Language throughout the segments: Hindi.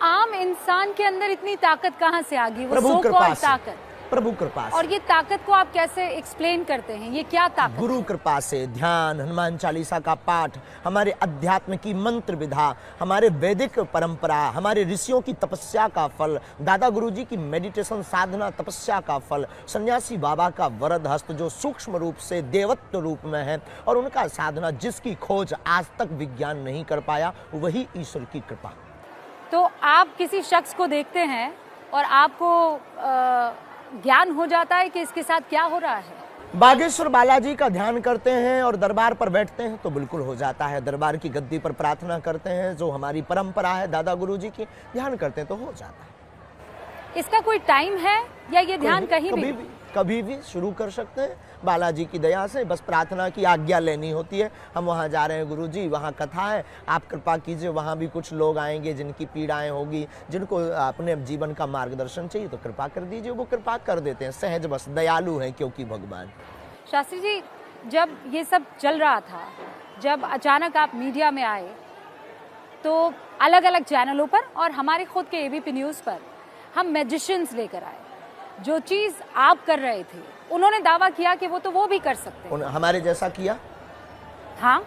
आम इंसान के अंदर इतनी ताकत कहाँ से आ गई? वो प्रभु सो कृपा कॉल्ड से, ताकत। प्रभु कृपा से। और ये ताकत को आप कैसे एक्सप्लेन करते हैं? ये क्या ताकत? गुरु कृपा से, ध्यान, हनुमान चालीसा का पाठ, हमारे अध्यात्म की मंत्र विधा, हमारे वैदिक परंपरा, हमारे ऋषियों की तपस्या का फल, दादा गुरुजी की मेडिटेशन साधना तपस्या का फल, सन्यासी बाबा का वरद हस्त जो सूक्ष्म रूप से देवत्व रूप में है, और उनका साधना जिसकी खोज आज तक विज्ञान नहीं कर पाया, वही ईश्वर की कृपा। तो आप किसी शख्स को देखते हैं और आपको ज्ञान हो जाता है कि इसके साथ क्या हो रहा है? बागेश्वर बालाजी का ध्यान करते हैं और दरबार पर बैठते हैं तो बिल्कुल हो जाता है। दरबार की गद्दी पर प्रार्थना करते हैं, जो हमारी परंपरा है दादा गुरुजी की, ध्यान करते हैं तो हो जाता है। इसका कोई टाइम है या ये ध्यान कभी भी शुरू कर सकते हैं। बालाजी की दया से बस प्रार्थना की आज्ञा लेनी होती है। हम वहाँ जा रहे हैं गुरुजी, वहाँ कथा है, आप कृपा कीजिए, वहाँ भी कुछ लोग आएंगे जिनकी पीड़ाएं होगी, जिनको अपने जीवन का मार्गदर्शन चाहिए, तो कृपा कर दीजिए। वो कृपा कर देते हैं, सहज बस, दयालु हैं क्योंकि भगवान। शास्त्री जी, जब ये सब चल रहा था, जब अचानक आप मीडिया में आए, तो अलग अलग चैनलों पर और हमारे खुद के एबीपी न्यूज़ पर हम मैजिशियंस लेकर आए। जो चीज आप कर रहे थे, उन्होंने दावा किया कि वो भी कर सकते हैं। हमारे जैसा किया? हाँ,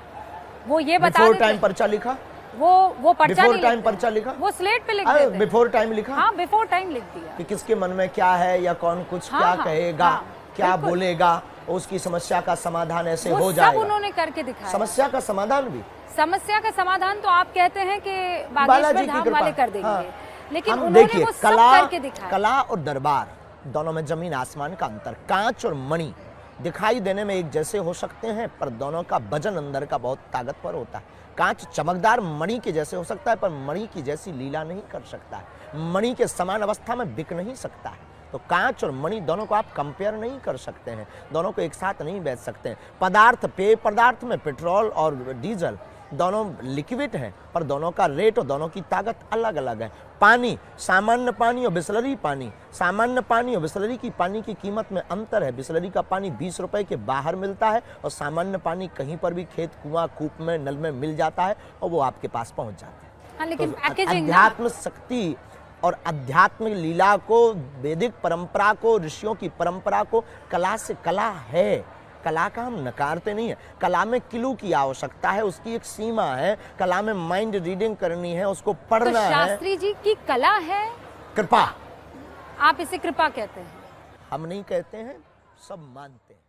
वो ये बता बिफोर टाइम पर्चा लिखा, वो पर्चा नहीं टाइम पर्चा लिखा, वो स्लेट पे लिख देते हैं। बिफोर टाइम लिखा। हाँ, बिफोर टाइम लिख दिया कि किसके मन में क्या है या कौन कुछ क्या कहेगा, क्या बोलेगा, उसकी समस्या का समाधान ऐसे हो जाएगा। सब उन्होंने करके दिखाया। समस्या का समाधान भी, समस्या का समाधान तो आप कहते हैं कि बागेश्वर धाम वाले कर देंगे। हाँ। लेकिन उन्होंने वो सब करके दिखाया। कला और दरबार दोनों में जमीन आसमान का अंतर। कांच और मणि दिखाई देने में एक जैसे हो सकते हैं, पर दोनों का वजन अंदर का बहुत ताकतवर होता है। कांच चमकदार मणि के जैसे हो सकता है, पर मणि की जैसी लीला नहीं कर सकता है, मणि के समान अवस्था में बिक नहीं सकता है। तो कांच और मणि दोनों को आप कंपेयर नहीं कर सकते हैं, दोनों को एक साथ नहीं बेच सकते हैं। पदार्थ, पेय पदार्थ में पेट्रोल और डीजल दोनों लिक्विड हैं, पर दोनों का रेट और दोनों की ताकत अलग अलग है। पानी, सामान्य पानी और बिसलरी पानी, सामान्य पानी और बिसलरी की पानी की कीमत में अंतर है। बिसलरी का पानी 20 रुपए के बाहर मिलता है और सामान्य पानी कहीं पर भी खेत, कुआं, कूप में, नल में मिल जाता है और वो आपके पास पहुंच जाता है। हाँ, लेकिन तो अध्यात्म शक्ति और अध्यात्म लीला को, वैदिक परंपरा को, ऋषियों की परंपरा को, कला से, कला है, कला का हम नकारते नहीं है। कला में किलू की आवश्यकता है, उसकी एक सीमा है। कला में माइंड रीडिंग करनी है, उसको पढ़ना है। शास्त्री जी की कला है कृपा। आप इसे कृपा कहते हैं? हम नहीं कहते हैं, सब मानते हैं।